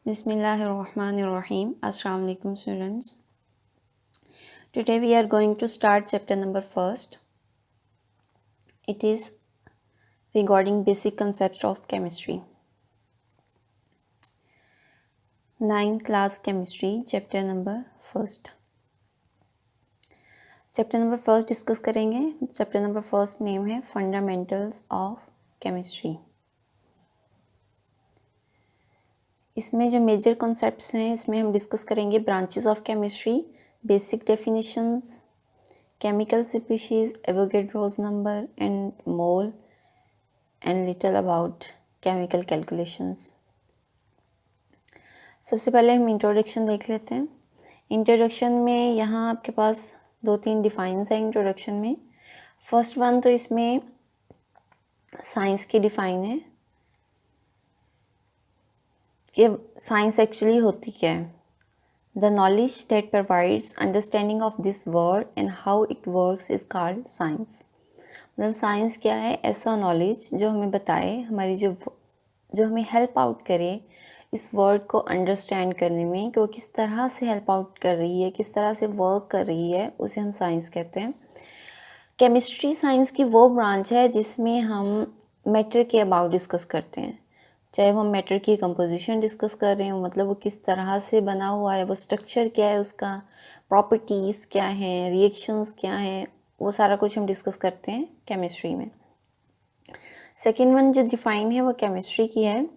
Bismillahirrahmanirrahim. Assalamu alaikum students. Today we are going to start chapter number first. It is regarding basic concepts of chemistry. 9th class chemistry chapter number first. Chapter number first discuss करेंगे. Chapter number first name है fundamentals of chemistry. इसमें जो major concepts हैं इसमें हम discuss करेंगे branches of chemistry, basic definitions, chemical species, Avogadro's number and mole, and little about chemical calculations. सबसे पहले हम इंट्रोडक्शन देख लेते हैं. इंट्रोडक्शन में यहाँ आपके पास 2-3 डिफाइंस हैं इंट्रोडक्शन में. फर्स्ट वन तो इसमें साइंस की डिफाइन है कि साइंस एक्चुअली होती क्या है. The knowledge that provides understanding of this world and how it works is called science. मतलब साइंस क्या है? ऐसा नॉलेज जो हमें बताए, हमारी जो हमें हेल्प आउट करे इस वर्ड को अंडरस्टैंड करने में कि वो किस तरह से हेल्प आउट कर रही है, किस तरह से वर्क कर रही है, उसे हम साइंस कहते हैं. केमिस्ट्री साइंस की वो ब्रांच है जिसमें हम मैटर के अबाउट डिस्कस करते हैं. चाहे वो हम मैटर की कंपोजिशन डिस्कस कर रहे हो, मतलब वो किस तरह से बना हुआ है, वो स्ट्रक्चर क्या है, उसका प्रॉपर्टीज़ क्या हैं, रिएक्शंस क्या हैं, वो सारा कुछ हम डिस्कस करते हैं केमिस्ट्री में. सेकेंड वन जो डिफाइन है वो केमिस्ट्री की है.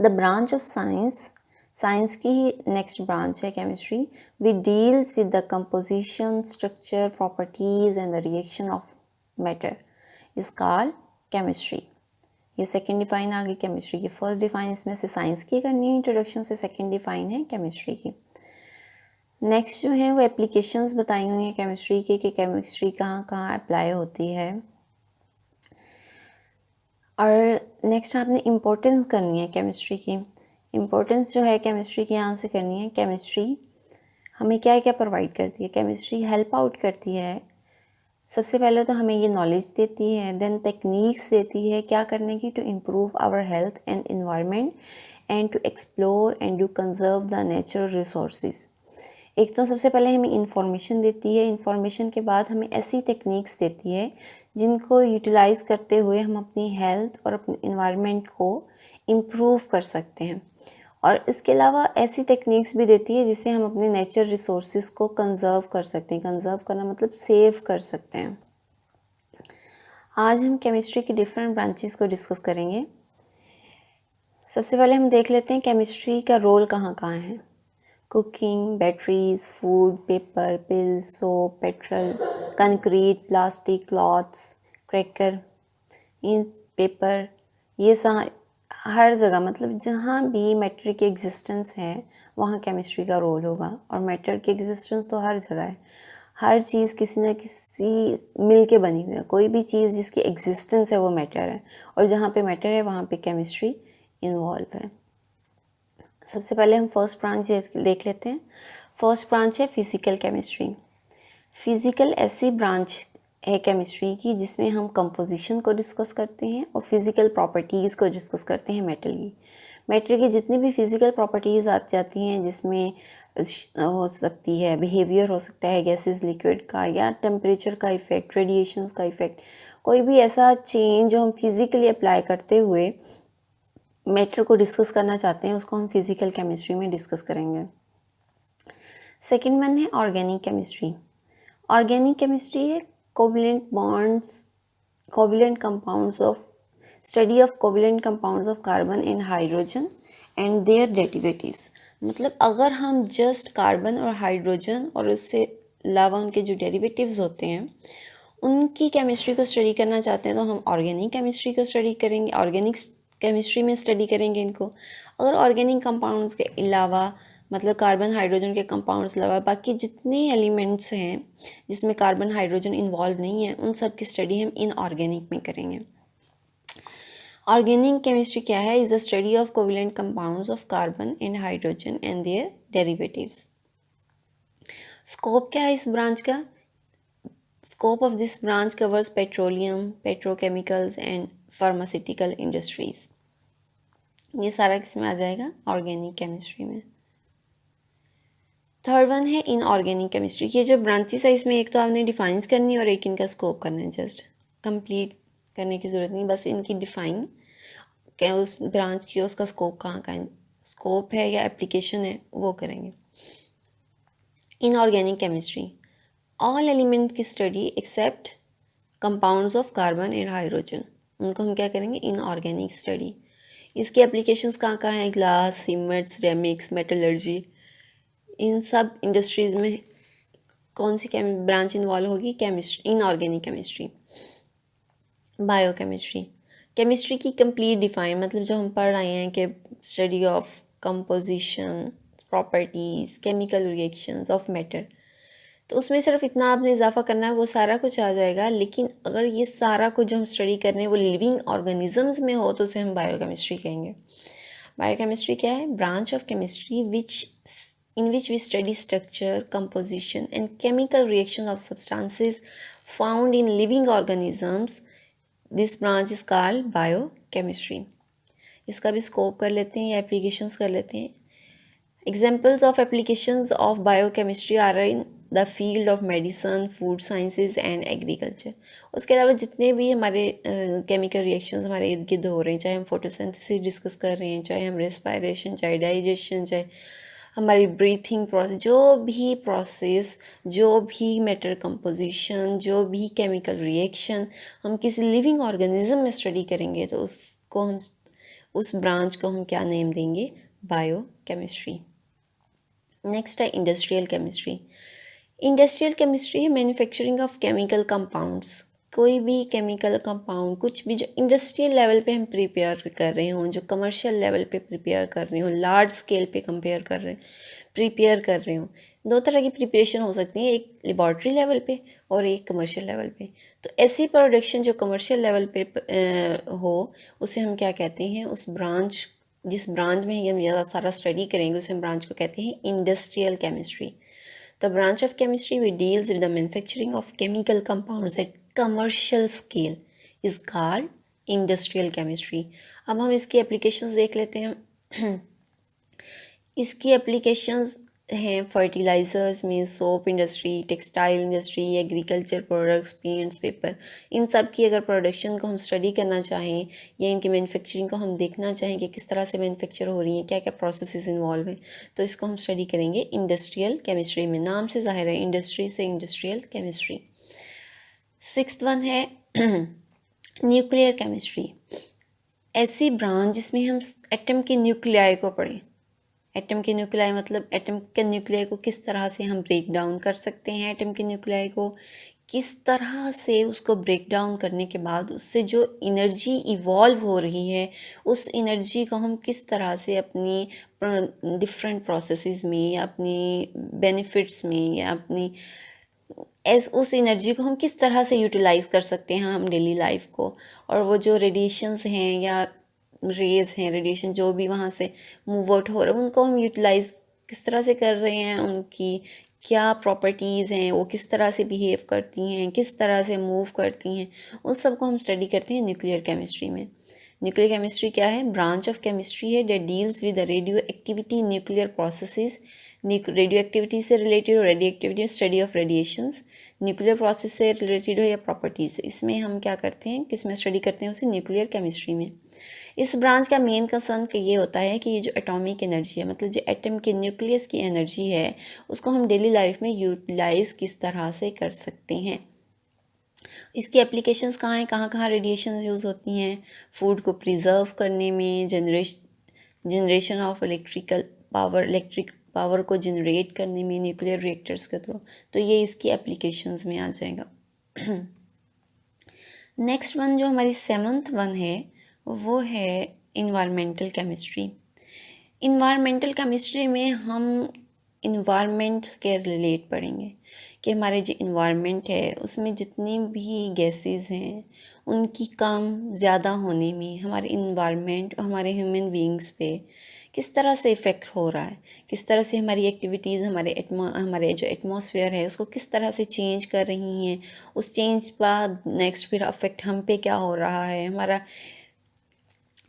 The branch of science, science की ही नेक्स्ट ब्रांच है chemistry. We deals with the composition, structure, properties and the reaction of matter is called chemistry. ये सेकंड डिफाइन आ गई केमिस्ट्री की. फर्स्ट डिफाइन इसमें से साइंस की करनी है इंट्रोडक्शन से, सेकंड डिफाइन है केमिस्ट्री की. नेक्स्ट जो है वो एप्लीकेशंस बताई हुई हैं केमिस्ट्री की कि केमिस्ट्री कहाँ कहाँ अप्लाई होती है. और नेक्स्ट आपने इम्पोर्टेंस करनी है केमिस्ट्री की. इम्पोर्टेंस जो है केमिस्ट्री की यहाँ से करनी है. केमिस्ट्री हमें क्या क्या प्रोवाइड करती है? केमिस्ट्री हेल्प आउट करती है. सबसे पहले तो हमें ये नॉलेज देती है, देन टेक्निक्स देती है क्या करने की, to improve our health and environment and to explore and to conserve the natural resources. एक तो सबसे पहले हमें इंफॉर्मेशन देती है. इंफॉर्मेशन के बाद हमें ऐसी टेक्निक्स देती है जिनको यूटिलाइज़ करते हुए हम अपनी हेल्थ और अपने इन्वायरमेंट को इम्प्रूव कर सकते हैं. और इसके अलावा ऐसी टेक्निक्स भी देती है जिससे हम अपने नेचुरल रिसोर्सेज को कंजर्व कर सकते हैं. कंजर्व करना मतलब सेव कर सकते हैं. आज हम केमिस्ट्री की डिफरेंट ब्रांचेस को डिस्कस करेंगे. सबसे पहले हम देख लेते हैं केमिस्ट्री का रोल कहाँ कहाँ है. Cooking, batteries, food, paper, pills, soap, petrol, concrete, plastic, clothes, cracker, इन पेपर, ये हर जगह, मतलब जहाँ भी मैटर की एग्जिस्टेंस है वहाँ केमिस्ट्री का रोल होगा. और मैटर की एग्जिस्टेंस तो हर जगह है. हर चीज़ किसी न किसी मिल के बनी हुई है. कोई भी चीज़ जिसकी एग्जिस्टेंस है वो मैटर है, और जहाँ पे मैटर है वहाँ पे केमिस्ट्री इन्वॉल्व है. सबसे पहले हम फर्स्ट ब्रांच देख लेते हैं. फर्स्ट ब्रांच है फिज़िकल केमिस्ट्री. फिज़िकल ऐसी ब्रांच है केमिस्ट्री की जिसमें हम कंपोजिशन को डिस्कस करते हैं और फिज़िकल प्रॉपर्टीज़ को डिस्कस करते हैं मेटल की. मेटल की जितनी भी फिज़िकल प्रॉपर्टीज़ आती जाती हैं जिसमें हो सकती है बिहेवियर, हो सकता है गैसेस लिक्विड का, या टेम्परेचर का इफ़ेक्ट, रेडिएशंस का इफ़ेक्ट, कोई भी ऐसा चेंज जो हम फिज़िकली अप्लाई करते हुए मैटर को डिस्कस करना चाहते हैं उसको हम फिज़िकल केमिस्ट्री में डिस्कस करेंगे. सेकेंड वन है ऑर्गेनिक केमिस्ट्री. ऑर्गेनिक केमिस्ट्री है covalent bonds, covalent compounds of study of covalent compounds of carbon and hydrogen and their derivatives. मतलब अगर हम जस्ट कार्बन और हाइड्रोजन और उससे अलावा उनके जो डेरिवेटिव्स होते हैं उनकी केमिस्ट्री को स्टडी करना चाहते हैं तो हम ऑर्गेनिक केमिस्ट्री को स्टडी करेंगे. ऑर्गेनिक केमिस्ट्री में स्टडी करेंगे इनको. अगर ऑर्गेनिक कंपाउंड्स के अलावा, मतलब कार्बन हाइड्रोजन के कंपाउंड्स अलावा बाकी जितने एलिमेंट्स हैं जिसमें कार्बन हाइड्रोजन इन्वॉल्व नहीं है उन सब की स्टडी हम इनऑर्गेनिक में करेंगे. ऑर्गेनिक केमिस्ट्री क्या है? Is the study of covalent compounds of carbon and hydrogen and their derivatives. Scope क्या है इस ब्रांच का? Scope of this branch covers petroleum, petrochemicals and pharmaceutical industries. ये सारा किस में आ जाएगा, ऑर्गेनिक केमिस्ट्री में। थर्ड वन है इनऑर्गेनिक केमिस्ट्री। ये जो ब्रांचेस है इसमें एक तो आपने डिफाइंस करनी है और एक इनका स्कोप करना है। जस्ट कंप्लीट करने की ज़रूरत नहीं, बस इनकी डिफाइन क्या उस ब्रांच की उसका स्कोप कहाँ का है, स्कोप है या एप्लीकेशन है, वो करेंगे। इनऑर्गेनिक केमिस्ट्री, ऑल एलिमेंट की study except compounds of carbon and hydrogen, उनको हम क्या करेंगे, इनऑर्गेनिक स्टडी। इसकी एप्लीकेशंस कहाँ कहाँ हैं, ग्लास, सीमेंट, सिरेमिक्स, मेटलर्जी, इन सब इंडस्ट्रीज़ में कौन सी ब्रांच इन्वॉल्व होगी, chemistry, inorganic chemistry. Biochemistry, chemistry की कंप्लीट डिफाइन, मतलब जो हम पढ़ रहे हैं कि study of composition, properties, chemical reactions of matter, तो उसमें सिर्फ इतना आपने इजाफा करना है, वो सारा कुछ आ जाएगा। लेकिन अगर ये सारा कुछ जो हम स्टडी कर रहे हैं वो लिविंग ऑर्गेनिजम्स में हो तो उसे हम बायोकेमिस्ट्री कहेंगे। बायोकेमिस्ट्री क्या है, branch of chemistry in which we study structure, composition and chemical reaction of substances found in living organisms. This branch is called biochemistry. इसका भी स्कोप कर लेते हैं या एप्लीकेशंस कर लेते हैं। Examples of applications of biochemistry are in the field of medicine, food sciences and agriculture. उसके अलावा जितने भी हमारे केमिकल रिएक्शंस हमारे इर्द गिर्द हो रहे हैं, चाहे हम फोटोसिंथेसिस डिस्कस कर रहे हैं, चाहे हम रेस्पायरेशन, चाहे डाइजेशन, चाहे हमारी ब्रीथिंग प्रोसेस, जो भी मैटर कंपोजिशन, जो भी केमिकल रिएक्शन हम किसी लिविंग ऑर्गेनिज्म में स्टडी करेंगे तो उसको हम उस ब्रांच को हम क्या नेम देंगे, बायोकेमिस्ट्री। नेक्स्ट है इंडस्ट्रियल केमिस्ट्री। इंडस्ट्रियल केमिस्ट्री है मैन्युफैक्चरिंग ऑफ केमिकल कंपाउंड्स। कोई भी केमिकल कंपाउंड, कुछ भी जो इंडस्ट्रियल लेवल पे हम प्रिपेयर कर रहे हों, जो कमर्शियल लेवल पे प्रिपेयर कर रहे हों, लार्ज स्केल पे प्रिपेयर कर रहे हों। दो तरह की प्रिपरेशन हो सकती है, एक लेबॉर्ट्री लेवल पे और एक कमर्शियल लेवल पे। तो ऐसी प्रोडक्शन जो कमर्शियल लेवल पे हो उसे हम क्या कहते हैं, उस ब्रांच, जिस ब्रांच में हम ज़्यादा सारा स्टडी करेंगे उस ब्रांच को कहते हैं industrial chemistry. The branch of chemistry which deals with the manufacturing of chemical compounds at commercial scale is called industrial chemistry. अब हम इसकी एप्लीकेशंस देख लेते हैं। इसकी एप्लीकेशंस हैं फर्टिलाइज़र्स में, soap industry, textile industry, agriculture products, paints, paper, इन सब की अगर प्रोडक्शन को हम स्टडी करना चाहें या इनकी मैन्युफैक्चरिंग को हम देखना चाहें कि किस तरह से मैन्युफैक्चर हो रही हैं, क्या क्या प्रोसेसेस इन्वॉल्व हैं, तो इसको हम स्टडी करेंगे इंडस्ट्रियल केमिस्ट्री में। नाम से ज़ाहिर है इंडस्ट्री से इंडस्ट्रियल केमिस्ट्री। सिक्स्थ वन है न्यूक्लियर केमिस्ट्री। ऐसी ब्रांच जिसमें हम एटम के न्यूक्लियाई को पढ़ें। एटम के न्यूक्लियाई मतलब एटम के न्यूक्लियाई को किस तरह से हम ब्रेक डाउन कर सकते हैं, एटम के न्यूक्लियाई को किस तरह से उसको ब्रेक डाउन करने के बाद उससे जो एनर्जी इवॉल्व हो रही है उस एनर्जी को हम किस तरह से अपनी डिफरेंट प्रोसेसेस में या अपनी बेनिफिट्स में या अपनी उस एनर्जी को हम किस तरह से यूटिलाइज़ कर सकते हैं हम डेली लाइफ को। और वो जो रेडिएशंस हैं या रेज़ हैं, रेडिएशन जो भी वहाँ से मूव आउट हो रहे हैं उनको हम यूटिलाइज़ किस तरह से कर रहे हैं, उनकी क्या प्रॉपर्टीज़ हैं, वो किस तरह से बिहेव करती हैं, किस तरह से मूव करती हैं, उन सब को हम स्टडी करते हैं न्यूक्लियर केमिस्ट्री में। न्यूक्लियर केमिस्ट्री क्या है, ब्रांच ऑफ केमिस्ट्री है that deals with the radio activity nuclear processes. Radio activity से रिलेटेड हो, radio activity study of radiations, nuclear process से रिलेटेड हो या प्रॉपर्टीज़, इसमें हम क्या करते हैं, किस में स्टडी करते हैं, उसे न्यूक्लियर केमिस्ट्री में। इस ब्रांच का मेन कंसर्न ये होता है कि ये जो एटॉमिक एनर्जी है, मतलब जो एटम के न्यूक्लियस की एनर्जी है, उसको हम डेली लाइफ में यूटिलाइज़ किस तरह से कर सकते हैं। इसकी एप्लीकेशंस कहाँ हैं, कहाँ कहाँ रेडिएशन यूज़ होती हैं, फूड को प्रिजर्व करने में, जनरेशन ऑफ इलेक्ट्रिक पावर को जनरेट करने में न्यूक्लियर रिएक्टर्स के थ्रू, तो ये इसकी एप्लीकेशंस में आ जाएगा। नेक्स्ट वन जो हमारी सेवंथ वन है वो है इन्वायरमेंटल केमिस्ट्री। इन्वायरमेंटल केमिस्ट्री में हम इन्वायरमेंट के रिलेट पढ़ेंगे कि हमारे जो इन्वायरमेंट है उसमें जितनी भी गैसेस हैं उनकी कम ज़्यादा होने में हमारे इन्वायरमेंट और हमारे ह्यूमन बीइंग्स पे किस तरह से इफ़ेक्ट हो रहा है, किस तरह से हमारी एक्टिविटीज़ हमारे जो एटमॉस्फेयर है उसको किस तरह से चेंज कर रही हैं, उस चेंज बाद नेक्स्ट फिर अफेक्ट हम पे क्या हो रहा है, हमारा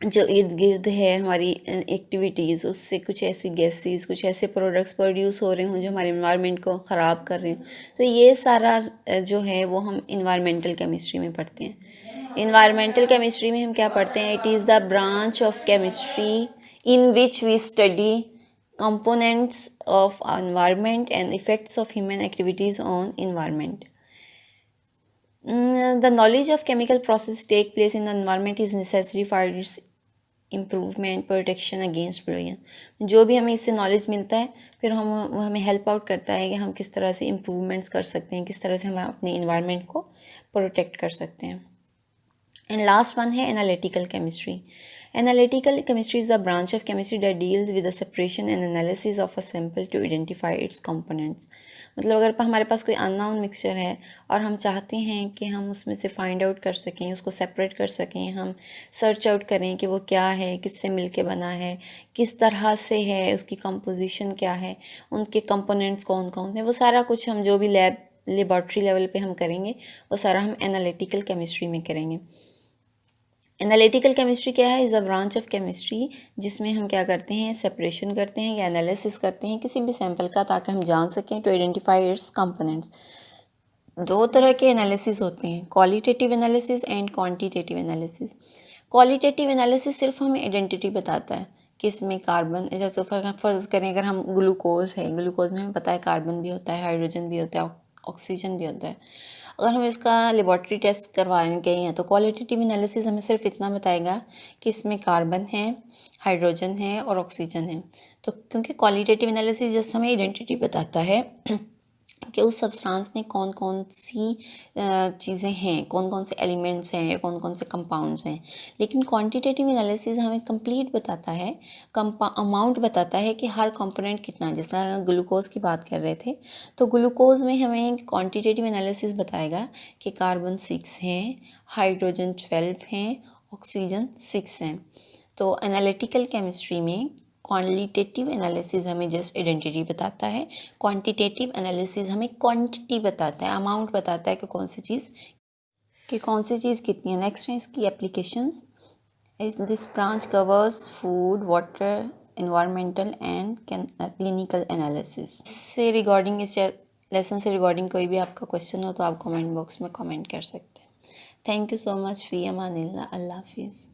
जो इर्द गिर्द है हमारी एक्टिविटीज़, उससे कुछ ऐसी गैसेस, कुछ ऐसे प्रोडक्ट्स प्रोड्यूस हो रहे हों जो हमारे इन्वायरमेंट को ख़राब कर रहे हों, तो ये सारा जो है वो हम इन्वायरमेंटल केमिस्ट्री में पढ़ते हैं। इन्वायरमेंटल केमिस्ट्री में हम क्या पढ़ते हैं? It is the branch of chemistry in which we study components of environment and effects of human activities on environment. The knowledge of chemical process take place in the environment is necessary for its improvement, protection against pollution. जो भी हमें इससे knowledge मिलता है फिर वो हमें help out करता है कि हम किस तरह से इम्प्रूवमेंट्स कर सकते हैं, किस तरह से हम अपने इन्वायरमेंट को प्रोटेक्ट कर सकते हैं। एंड लास्ट वन है analytical chemistry. Analytical chemistry is a branch of chemistry that deals with the separation and analysis of a sample to identify its components. मतलब अगर हमारे पास कोई अननोन मिक्सचर है और हम चाहते हैं कि हम उसमें से फाइंड आउट कर सकें, उसको सेपरेट कर सकें, हम सर्च आउट करें कि वो क्या है, किससे मिलके बना है, किस तरह से है, उसकी कंपोजिशन क्या है, उनके कंपोनेंट्स कौन कौन से, वो सारा कुछ हम जो भी लेबॉर्ट्री लेवल पे हम करेंगे वो सारा हम एनालिटिकल केमिस्ट्री में करेंगे। एनालिटिकल केमिस्ट्री क्या है? Is a branch of chemistry जिसमें हम क्या करते हैं? सेपरेशन करते हैं या एनालिसिस करते हैं किसी भी सैंपल का, ताकि हम जान सकें टू आइडेंटिफाई इट्स कंपोनेंट्स। दो तरह के एनालिसिस होते हैं, qualitative analysis and quantitative analysis. Qualitative analysis सिर्फ हमें आइडेंटिटी बताता है कि इसमें कार्बन, जैसे फ़र्ज़ करें अगर हम ग्लूकोज़ है, ग्लूकोज़ में हमें पता है कार्बन भी होता है, हाइड्रोजन भी होता है, ऑक्सीजन भी होता है। अगर हम इसका लेबॉर्ट्री टेस्ट करवाने गए हैं तो क्वालिटेटिव एनालिसिस हमें सिर्फ इतना बताएगा कि इसमें कार्बन है, हाइड्रोजन है और ऑक्सीजन है। तो क्योंकि क्वालिटेटिव एनालिसिस जस्ट हमें आइडेंटिटी बताता है कि उस सब्सटेंस में कौन कौन सी चीज़ें हैं, कौन कौन से एलिमेंट्स हैं, कौन कौन से कंपाउंड्स हैं, लेकिन क्वांटिटेटिव एनालिसिस हमें कंप्लीट बताता है, अमाउंट बताता है कि हर कंपोनेंट कितना है। जैसे ग्लूकोज की बात कर रहे थे तो ग्लूकोज में हमें क्वांटिटेटिव एनालिसिस बताएगा कि कार्बन 6 है, हाइड्रोजन 12 हैं, ऑक्सीजन 6 हैं। तो एनालिटिकल केमिस्ट्री में क्वालिटेटिव एनालिसिस हमें जस्ट आइडेंटिटी बताता है, क्वांटिटेटिव एनालिसिस हमें क्वांटिटी बताता है, अमाउंट बताता है कि कौन सी चीज़ कितनी है। नेक्स्ट है इसकी applications. This branch covers food, water, environmental and clinical analysis. से रिगार्डिंग इस लेसन से रिगार्डिंग कोई भी आपका क्वेश्चन हो तो आप कमेंट बॉक्स में कमेंट कर सकते हैं। Thank you so much. फ़ी अमानिल्लाह। अल्लाह हाफिज़।